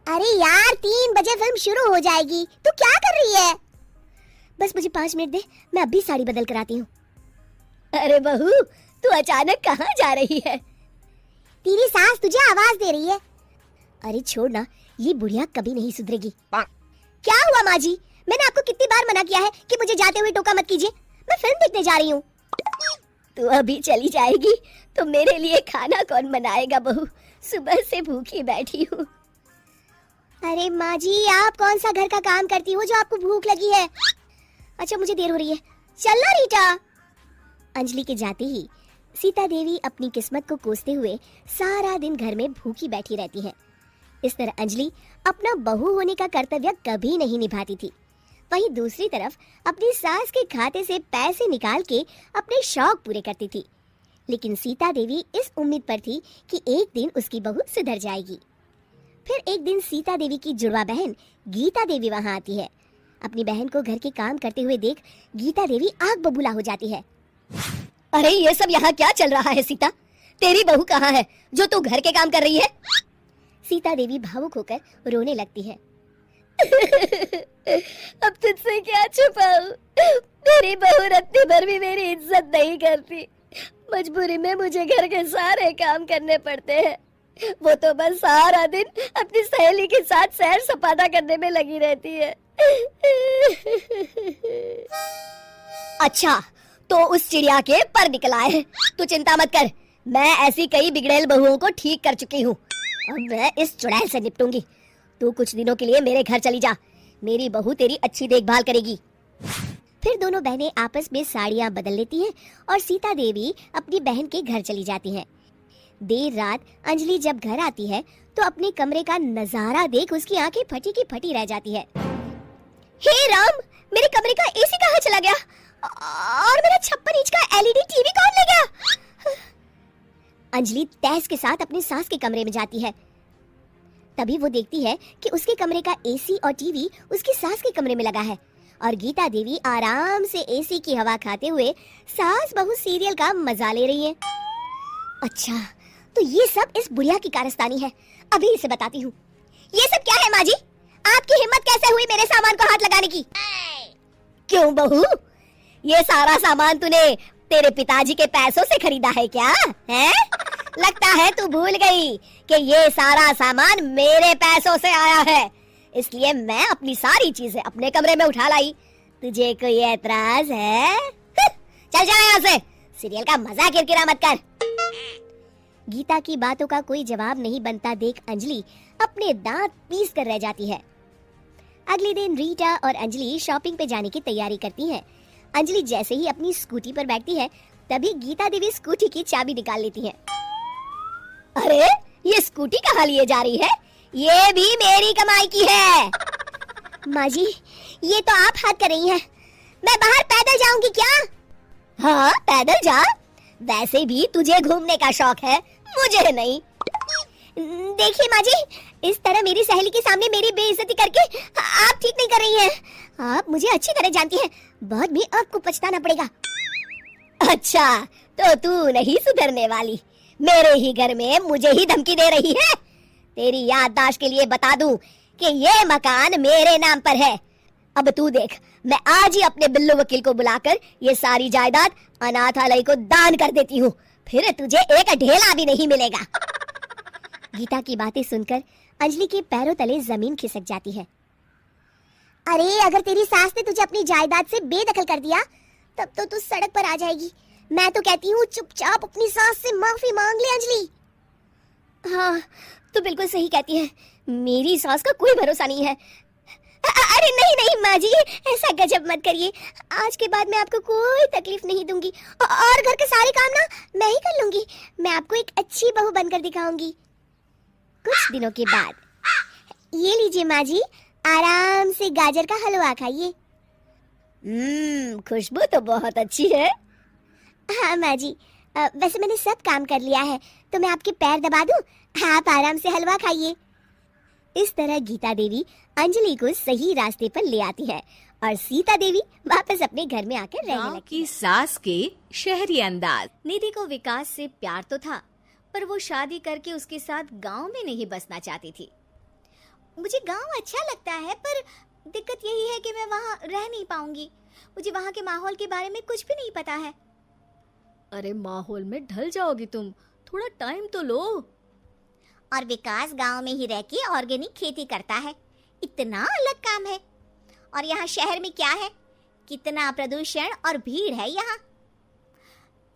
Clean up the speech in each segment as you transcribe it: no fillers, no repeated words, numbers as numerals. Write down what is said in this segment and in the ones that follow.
अरे यार 3 बजे फिल्म शुरू हो जाएगी, तू क्या कर रही है? बस मुझे 5 मिनट दे, मैं अभी साड़ी बदल कर आती हूँ। अरे बहू, तू अचानक कहाँ जा रही है? तेरी सास तुझे आवाज दे रही है। अरे छोड़ ना, ये बुढ़िया कभी नहीं सुधरेगी। क्या हुआ माँ जी? मैंने आपको कितनी बार मना किया है कि मुझे जाते हुए टोका मत कीजिए। मैं फिल्म देखने जा रही हूँ। तू अभी चली जाएगी तो मेरे लिए खाना कौन बनाएगा बहू? सुबह से भूखी बैठी हूँ। अरे माँ जी, आप कौन सा घर का काम करती हो जो आपको भूख लगी है? अच्छा मुझे देर हो रही है, चलना रीटा। अंजलि के जाते ही सीता देवी अपनी किस्मत को कोसते हुए सारा दिन घर में भूखी बैठी रहती है। इस तरह अंजलि अपना बहू होने का कर्तव्य कभी नहीं निभाती थी। वहीं दूसरी तरफ अपनी सास के खाते से पैसे निकाल के अपने शौक पूरे करती थी। लेकिन सीता देवी इस उम्मीद पर थी कि एक दिन उसकी बहू सुधर जाएगी। फिर एक दिन सीता देवी की जुड़वा बहन गीता देवी वहां आती है। अपनी बहन को घर के काम करते हुए देख गीता देवी आग बबूला हो जाती है। अरे ये सब यहाँ क्या चल रहा है सीता? तेरी बहू कहाँ है जो तू घर के काम कर रही है? सीता देवी भावुक होकर रोने लगती है। अब तुझसे क्या छुपाऊं? मेरी बहू रत्ती भर भी मेरी इज्जत नहीं करती। मजबूरी में मुझे घर के सारे काम करने पड़ते हैं। वो तो बस सारा दिन अपनी सहेली के साथ सैर सपाटा करने में लगी रहती है। अच्छा, तो उस चिड़िया के पर निकल आए हैं। तू चिंता मत कर, मैं ऐसी कई बिगड़ैल बहुओं को ठीक कर चुकी हूँ। अब मैं इस चुड़ैल से निपटूंगी। तू कुछ दिनों के लिए मेरे घर चली जा, मेरी बहू तेरी अच्छी देखभाल करेगी। फिर दोनों बहनें आपस में साड़ियाँ बदल लेती हैं और सीता देवी अपनी बहन के घर चली जाती हैं। देर रात अंजलि जब घर आती है तो अपने कमरे का नजारा देख उसकी आंखें फटी की फटी रह जाती है। हे राम, मेरे कमरे का एसी कहाँ चला गया? और मेरा 56 इंच का एलईडी टीवी कौन ले गया? अंजलि तहस के साथ अपनी सास के कमरे में जाती है। तभी वो देखती है कि उसके कमरे का एसी और टीवी उसकी सास के कमरे में लगा है और गीता देवी आराम से एसी की हवा खाते हुए सास बहू सीरियल का मजा ले रही है। अच्छा, तो ये सब इस बुढ़िया की कारस्तानी है। अभी इसे बताती हूँ। ये सब क्या है माँ जी? आपकी हिम्मत कैसे हुई मेरे सामान को हाथ लगाने की? क्यों बहू, ये सारा सामान तूने तेरे पिताजी के पैसों से खरीदा है क्या? है? लगता है तू भूल गई कि ये सारा सामान मेरे पैसों से आया है, इसलिए मैं अपनी सारी चीजें अपने कमरे में उठा लाई। तुझे कोई एतराज है? चल जा यहाँ से, सीरियल का मजा किरकिरा मत कर। गीता की बातों का कोई जवाब नहीं बनता देख अंजलि अपने दांत पीस कर रह जाती है। अगले दिन रीटा और अंजलि शॉपिंग पे जाने की तैयारी करती हैं। अंजलि जैसे ही अपनी स्कूटी पर बैठती है तभी गीता देवी स्कूटी की चाबी निकाल लेती है। अरे ये स्कूटी कहाँ लिए जा रही है? ये भी मेरी कमाई की है। माँ जी, ये तो आप हाथ कर रही हैं। मैं बाहर पैदल जाऊंगी क्या? हाँ पैदल जा, वैसे भी तुझे घूमने का शौक है, मुझे नहीं। देखिए माँ जी, इस तरह मेरी सहेली के सामने मेरी बेइज्जती करके आप ठीक नहीं कर रही हैं। आप मुझे अच्छी तरह जानती हैं, बाद में आपको पछताना पड़ेगा। अच्छा, तो तू नहीं सुधरने वाली, मेरे ही घर में मुझे ही धमकी दे रही है। तेरी याददाश्त के लिए बता दूं कि ये मकान मेरे नाम पर है। अब तू देख, मैं आज ही अपने बिल्लू वकील को बुलाकर ये सारी जायदाद अनाथालय को दान कर देती हूँ, फिर तुझे एक ढेला भी नहीं मिलेगा। गीता की बातें सुनकर अंजलि के पैरों तले जमीन खिसक जाती है। अरे अगर तेरी सास ने तुझे अपनी जायदाद से बेदखल कर दिया तब तो तू सड़क पर आ जाएगी। मैं तो कहती हूँ चुपचाप अपनी सास से माफी मांग ले अंजलि। हाँ, तू बिल्कुल सही कहती है, मेरी सास का कोई भरोसा नहीं है। अरे नहीं नहीं माँ जी, ऐसा गजब मत करिए। आज के बाद मैं आपको कोई तकलीफ नहीं दूंगी और घर के सारे काम ना मैं ही कर लूंगी। मैं आपको एक अच्छी बहू बनकर दिखाऊंगी। कुछ दिनों के बाद, ये लीजिए माँ जी, आराम से गाजर का हलवा खाइए। खुशबू तो बहुत अच्छी है। हाँ माँ जी, वैसे मैंने सब काम कर लिया है, तो मैं आपके पैर दबा दूं? आप आराम से हलवा खाइए। इस तरह गीता देवी अंजलि को सही रास्ते पर ले आती है और सीता देवी वापस अपने घर में आकर रहने लगती की सास के शहरी अंदाज। निधि को विकास से प्यार तो था, पर वो शादी करके उसके साथ गांव में नहीं बसना चाहती थी। मुझे गांव अच्छा लगता है, पर दिक्कत यही है कि मैं वहाँ रह नहीं पाऊंगी। मुझे वहाँ के माहौल के बारे में कुछ भी नहीं पता है। अरे माहौल में ढल जाओगी तुम, थोड़ा टाइम तो लो। और विकास गांव में ही रह के ऑर्गेनिक खेती करता है, इतना अलग काम है। और यहाँ शहर में क्या है, कितना प्रदूषण और भीड़ है यहाँ।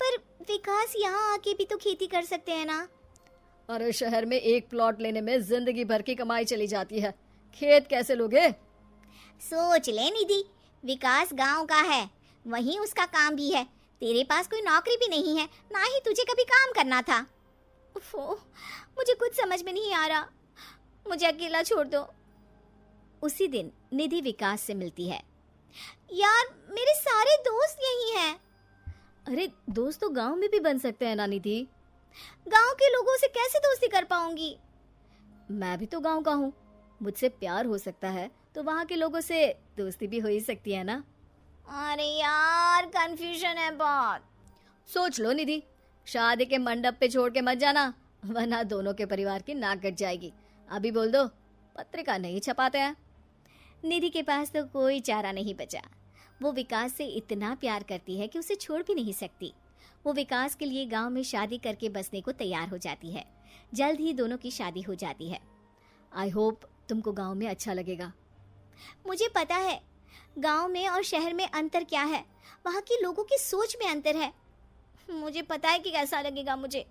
पर विकास यहाँ आके भी तो खेती कर सकते हैं ना। अरे शहर में एक प्लॉट लेने में जिंदगी भर की कमाई चली जाती है, खेत कैसे लोगे? सोच ले निधि, विकास गांव का है, वहीं उसका काम भी है। तेरे पास कोई नौकरी भी नहीं है, ना ही तुझे कभी काम करना था। उफ़ो, मुझे कुछ समझ में नहीं आ रहा, मुझे अकेला छोड़ दो। उसी दिन निधि विकास से मिलती है। यार, मेरे सारे दोस्त यही हैं। अरे दोस्त तो गांव में भी बन सकते हैं ना निधि। गांव के लोगों से कैसे दोस्ती कर पाऊंगी? मैं भी तो गांव का हूँ, मुझसे प्यार हो सकता है तो वहाँ के लोगों से दोस्ती भी हो ही सकती है ना। अरे यार, कंफ्यूजन है बहुत। सोच लो निधि, शादी के मंडप पे छोड़ के मत जाना, वरना दोनों के परिवार की नाक कट जाएगी। अभी बोल दो, पत्रिका नहीं छपाते हैं। निधि के पास तो कोई चारा नहीं बचा। वो विकास से इतना प्यार करती है कि उसे छोड़ भी नहीं सकती। वो विकास के लिए गांव में शादी करके बसने को तैयार हो जाती है। जल्द ही दोनों की शादी हो जाती है। आई होप तुमको गांव में अच्छा लगेगा। मुझे पता है गांव में और शहर में अंतर क्या है, वहाँ के लोगों की सोच में अंतर है। मुझे पता है कि कैसा लगेगा मुझे।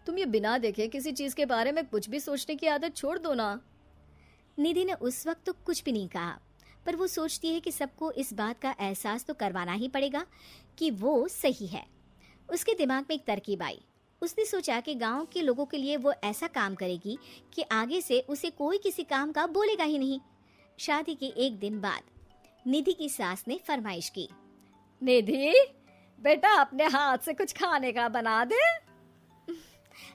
तुम ये बिना देखे किसी चीज के बारे में कुछ भी सोचने की आदत छोड़ दो ना। निधि ने उस वक्त तो कुछ भी नहीं कहा, पर वो सोचती है कि सबको इस बात का एहसास तो करवाना ही पड़ेगा कि वो सही है। उसके दिमाग में एक तरकीब आई। उसने सोचा कि गांव के लोगों के लिए वो ऐसा काम करेगी कि आगे से उसे कोई किसी काम का बोलेगा ही नहीं। शादी के एक दिन बाद निधि की सास ने फरमाइश की। निधि बेटा, अपने हाथ से कुछ खाने का बना दे।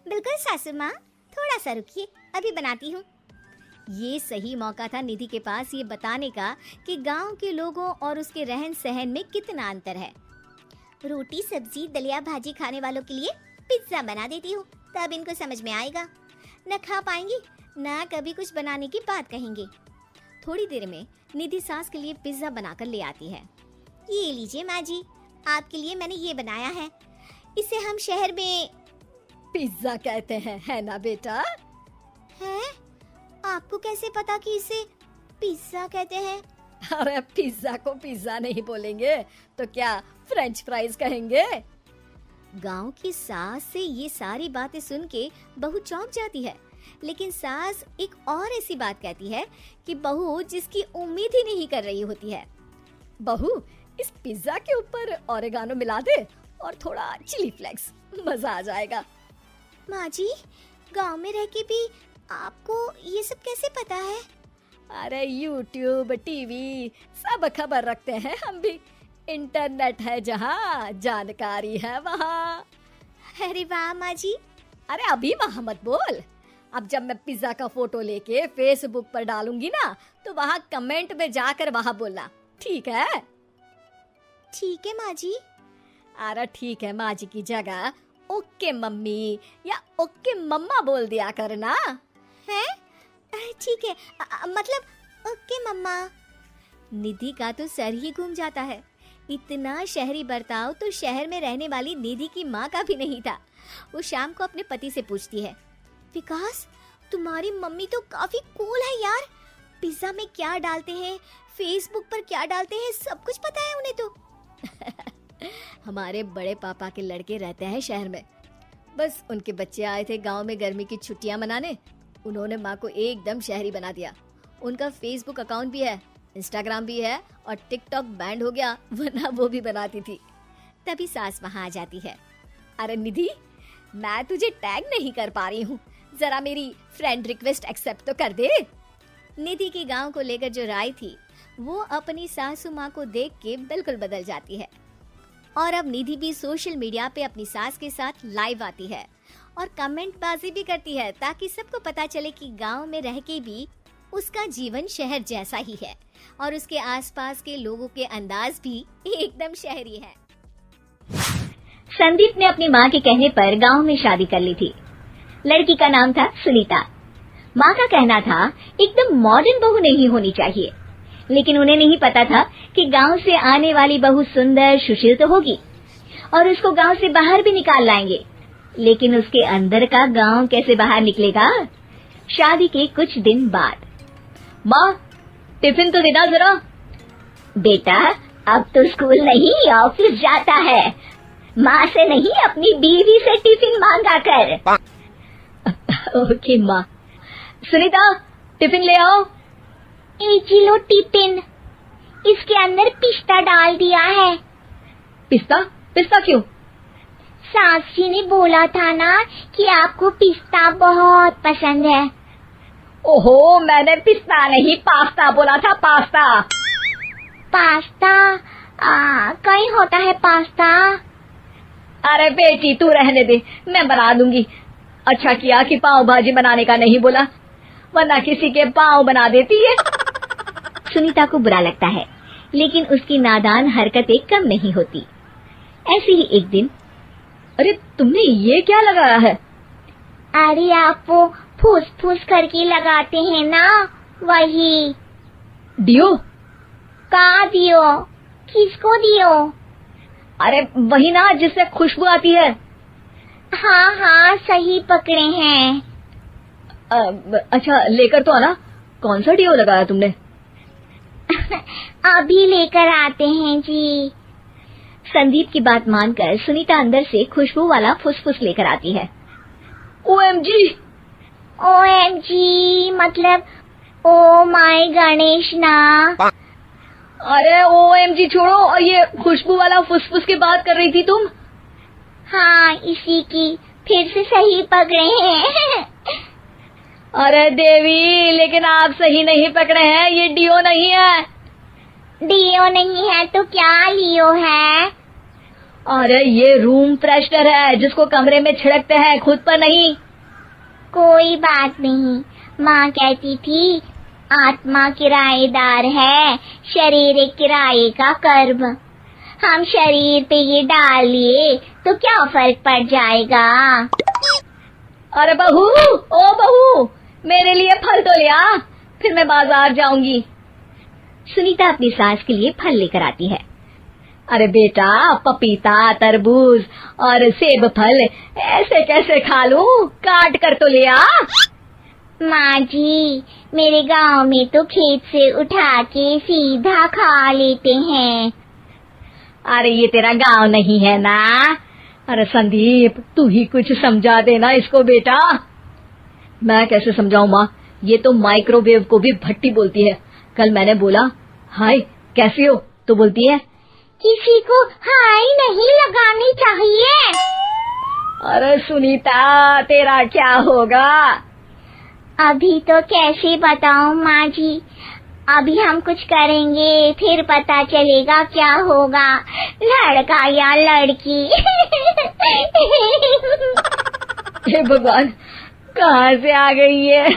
बिल्कुल सासू माँ, थोड़ा सा रुकिए, अभी बनाती हूँ। ये सही मौका था निधि के पास ये बताने का कि गांव के लोगों और उसके रहन सहन में कितना अंतर है। रोटी सब्जी दलिया भाजी खाने वालों के लिए पिज्जा बना देती हूँ, तब इनको समझ में आएगा। न खा पाएंगी, न कभी कुछ बनाने की बात कहेंगे। थोड़ी देर में निधि सास के लिए पिज्जा बनाकर ले आती है। ये लीजिए माँ जी, आपके लिए मैंने ये बनाया है। इसे हम शहर में पिज्जा कहते हैं, है ना बेटा? है? आपको कैसे पता कि इसे पिज्जा कहते हैं? अरे पिज्जा को पिज्जा नहीं बोलेंगे तो क्या फ्रेंच फ्राइज कहेंगे? गांव की सास से ये सारी बातें सुन के बहू चौंक जाती है, लेकिन सास एक और ऐसी बात कहती है कि बहू जिसकी उम्मीद ही नहीं कर रही होती है। बहू, इस पिज्जा के ऊपर ओरेगानो मिला दे और थोड़ा चिली फ्लेक्स, मजा आ जाएगा। माँ जी, गांव में रह के भी आपको ये सब कैसे पता है? अरे यूट्यूब, टीवी सब खबर रखते हैं हम भी। इंटरनेट है जहाँ, जानकारी है वहाँ। अरे वाह माँ जी। अरे अभी वहाँ मत बोल, अब जब मैं पिज्जा का फोटो लेके फेसबुक पर डालूंगी ना, तो वहाँ कमेंट में जाकर वहाँ बोलना, ठीक है? ठीक है माँ जी। अरे ठीक है माँ जी की जगह ओके मम्मी या ओके मम्मा बोल दिया करना। है? ठीक है, मतलब ओके मम्मा। निधि का तो सर ही घूम जाता है। इतना शहरी बर्ताव तो शहर में रहने वाली निधि की माँ का भी नहीं था। वो शाम को अपने पति से पूछती है, विकास, तुम्हारी मम्मी तो काफी कूल है यार। पिज्जा में क्या डालते हैं, फेसबुक पर क्या डालते हैं, सब कुछ पता है उन्हें तो। हमारे बड़े पापा के लड़के रहते हैं शहर में, बस उनके बच्चे आए थे गांव में गर्मी की छुट्टियां मनाने। उन्होंने माँ को एकदम शहरी बना दिया। उनका फेसबुक अकाउंट भी है, इंस्टाग्राम भी है और टिकटॉक बैंड हो गया, वरना वो भी बनाती थी। तभी सास वहाँ आ जाती है। अरे निधि, मैं तुझे टैग नहीं कर पा रही हूँ, जरा मेरी फ्रेंड रिक्वेस्ट एक्सेप्ट तो कर दे। निधि के गांव को लेकर जो राय थी वो अपनी सासू माँ को देख के बिल्कुल बदल जाती है। और अब निधि भी सोशल मीडिया पे अपनी सास के साथ लाइव आती है और कमेंट बाजी भी करती है, ताकि सबको पता चले कि गांव में रह के भी उसका जीवन शहर जैसा ही है और उसके आसपास के लोगों के अंदाज भी एकदम शहरी है। संदीप ने अपनी माँ के कहने पर गांव में शादी कर ली थी। लड़की का नाम था सुनीता। माँ का कहना था एकदम मॉडर्न बहू नहीं होनी चाहिए, लेकिन उन्हें नहीं पता था कि गांव से आने वाली बहू सुंदर सुशील तो होगी और उसको गांव से बाहर भी निकाल लाएंगे, लेकिन उसके अंदर का गांव कैसे बाहर निकलेगा। शादी के कुछ दिन बाद, माँ टिफिन तो देना जरा। बेटा अब तो स्कूल नहीं ऑफिस जाता है, माँ से नहीं अपनी बीवी से टिफिन मांगा कर। ओके माँ। सुनीता टिफिन ले आओ। 1 किलो टिफिन, इसके अंदर पिस्ता डाल दिया है। पिस्ता? पिस्ता क्यों? सास जी ने बोला था ना कि आपको पिस्ता बहुत पसंद है। ओहो, मैंने पिस्ता नहीं पास्ता बोला था, पास्ता। पास्ता? कहीं होता है पास्ता? अरे बेटी तू रहने दे, मैं बना दूंगी। अच्छा किया कि पाव भाजी बनाने का नहीं बोला, वरना किसी के पाव बना देती है। सुनीता को बुरा लगता है, लेकिन उसकी नादान हरकतें कम नहीं होती। ऐसे ही एक दिन, अरे तुमने ये क्या लगाया है? अरे आप वो फूस फूस करके लगाते हैं ना, वही। दियो? का दियो? किसको दियो? अरे वही ना जिससे खुशबू आती है। हाँ हाँ सही पकड़े हैं। अच्छा लेकर तो आना। कौन सा डियो लगाया तुमने? अभी लेकर आते हैं जी। संदीप की बात मानकर सुनीता अंदर से खुशबू वाला फुसफुस लेकर आती है। OMG! OMG मतलब ओ माय गणेश ना। अरे OMG छोड़ो, और ये खुशबू वाला फुसफुस की बात कर रही थी तुम? हाँ इसी की, फिर से सही पकड़े हैं। अरे देवी, लेकिन आप सही नहीं पकड़े हैं, ये डियो नहीं है। डियो नहीं है तो क्या लियो है? अरे ये रूम फ्रेशनर है, जिसको कमरे में छिड़कते हैं, खुद पर नहीं। कोई बात नहीं, माँ कहती थी आत्मा किराएदार है, शरीर एक किराए का कर्म। हम शरीर पे ये डाल लिए तो क्या फर्क पड़ जाएगा। अरे बहू, ओ बहू, मेरे लिए फल तो ले आ, फिर मैं बाजार जाऊंगी। सुनीता अपनी सास के लिए फल लेकर आती है। अरे बेटा, पपीता, तरबूज और सेब फल ऐसे कैसे खा लूं, काट कर तो ले आ। माँ जी, मेरे गांव में तो खेत से उठा के सीधा खा लेते हैं। अरे ये तेरा गांव नहीं है ना। अरे संदीप, तू ही कुछ समझा देना इसको बेटा। मैं कैसे समझाऊं माँ, ये तो माइक्रोवेव को भी भट्टी बोलती है। कल मैंने बोला हाय कैसी हो, तो बोलती है किसी को हाय नहीं लगानी चाहिए। अरे सुनीता, तेरा क्या होगा? अभी तो कैसे बताऊं माँ जी, अभी हम कुछ करेंगे फिर पता चलेगा क्या होगा, लड़का या लड़की। हे भगवान, कहाँ से आ गई है?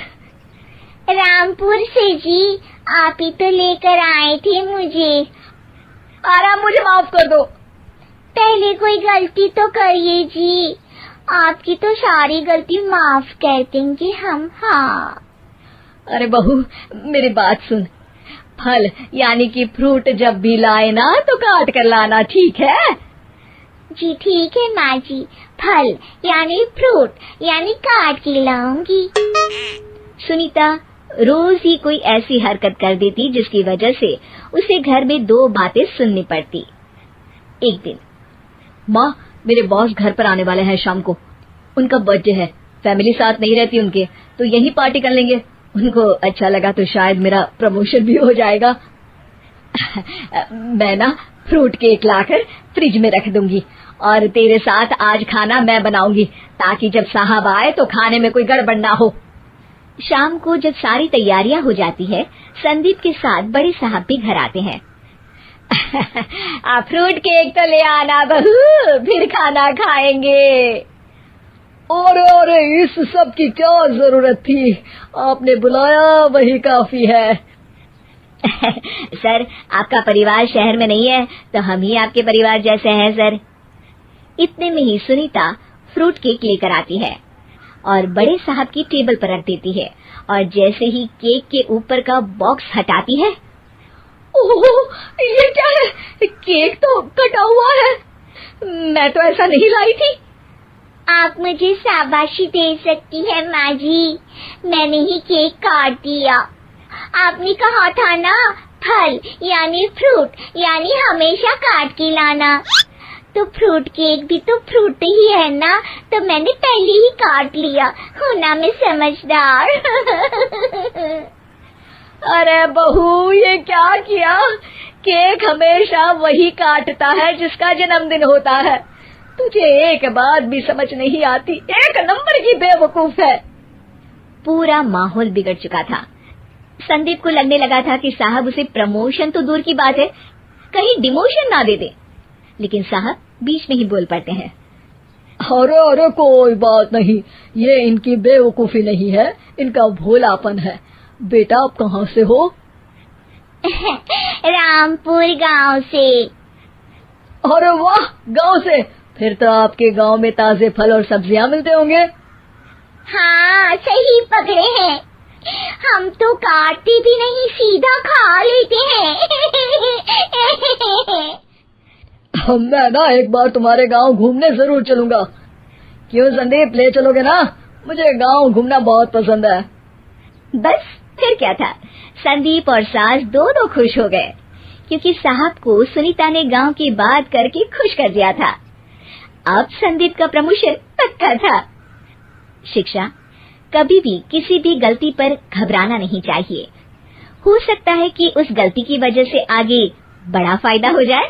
रामपुर से जी, आप ही तो लेकर आए थे मुझे। अरे मुझे माफ कर दो। पहले कोई गलती तो करिए जी, आपकी तो सारी गलती माफ कर देंगे हम। हाँ अरे बहू, मेरी बात सुन, फल यानी कि फ्रूट जब भी लाए ना तो काट कर लाना, ठीक है? जी ठीक है माँ जी, फल यानी फ्रूट यानी काट के लाऊंगी। सुनीता रोज ही कोई ऐसी हरकत कर देती जिसकी वजह से उसे घर में 2 बातें सुननी पड़ती। एक दिन, माँ मेरे बॉस घर पर आने वाले हैं शाम को, उनका बर्थडे है, फैमिली साथ नहीं रहती उनके, तो यही पार्टी कर लेंगे। उनको अच्छा लगा तो शायद मेरा प्रमोशन भी हो जाएगा। मैं ना फ्रूट केक लाकर फ्रिज में रख दूंगी और तेरे साथ आज खाना मैं बनाऊंगी, ताकि जब साहब आए तो खाने में कोई गड़बड़ ना हो। शाम को जब सारी तैयारियां हो जाती है, संदीप के साथ बड़े साहब भी घर आते हैं। आप फ्रूट केक तो ले आना बहू, फिर खाना खाएंगे। और इस सब की क्या जरूरत थी, आपने बुलाया वही काफी है। सर, आपका परिवार शहर में नहीं है तो हम ही आपके परिवार जैसे हैं सर। इतने में ही सुनीता फ्रूट केक लेकर आती है और बड़े साहब की टेबल पर रख देती है और जैसे ही केक के ऊपर का बॉक्स हटाती है, ओह, ये क्या है? केक तो कटा हुआ है। मैं तो ऐसा नहीं लाई थी। आप मुझे शाबाशी दे सकती है माँ जी, मैंने ही केक काट दिया। आपने कहा था ना, फल यानी फ्रूट यानी हमेशा काट के लाना। तो फ्रूट केक भी तो फ्रूट ही है ना, तो मैंने पहले ही काट लिया। होना मैं समझदार। अरे बहू, ये क्या किया? केक हमेशा वही काटता है जिसका जन्मदिन होता है। तुझे एक बात भी समझ नहीं आती, एक नंबर की बेवकूफ है। पूरा माहौल बिगड़ चुका था। संदीप को लगने लगा था कि साहब उसे प्रमोशन तो दूर की बात है, कहीं डिमोशन ना दे दे। लेकिन साहब बीच में ही बोल पड़ते हैं, अरे अरे कोई बात नहीं, ये इनकी बेवकूफी नहीं है, इनका भोलापन है। बेटा आप कहाँ से हो? रामपुर गांव से। अरे वाह, गांव से? फिर तो आपके गांव में ताजे फल और सब्जियां मिलते होंगे। हाँ, सही पकड़े हैं। हम तो काटते भी नहीं, सीधा खा लेते हैं। मैं ना एक बार तुम्हारे गांव घूमने जरूर चलूंगा। क्यों संदीप, ले चलोगे ना? मुझे गांव घूमना बहुत पसंद है। बस फिर क्या था, संदीप और सास दोनों खुश हो गए, क्योंकि साहब को सुनीता ने गांव की बात करके खुश कर दिया था। अब संदीप का प्रमोशन पक्का था। शिक्षा, कभी भी किसी भी गलती पर घबराना नहीं चाहिए। हो सकता है कि उस गलती की वजह से आगे बड़ा फायदा हो जाए।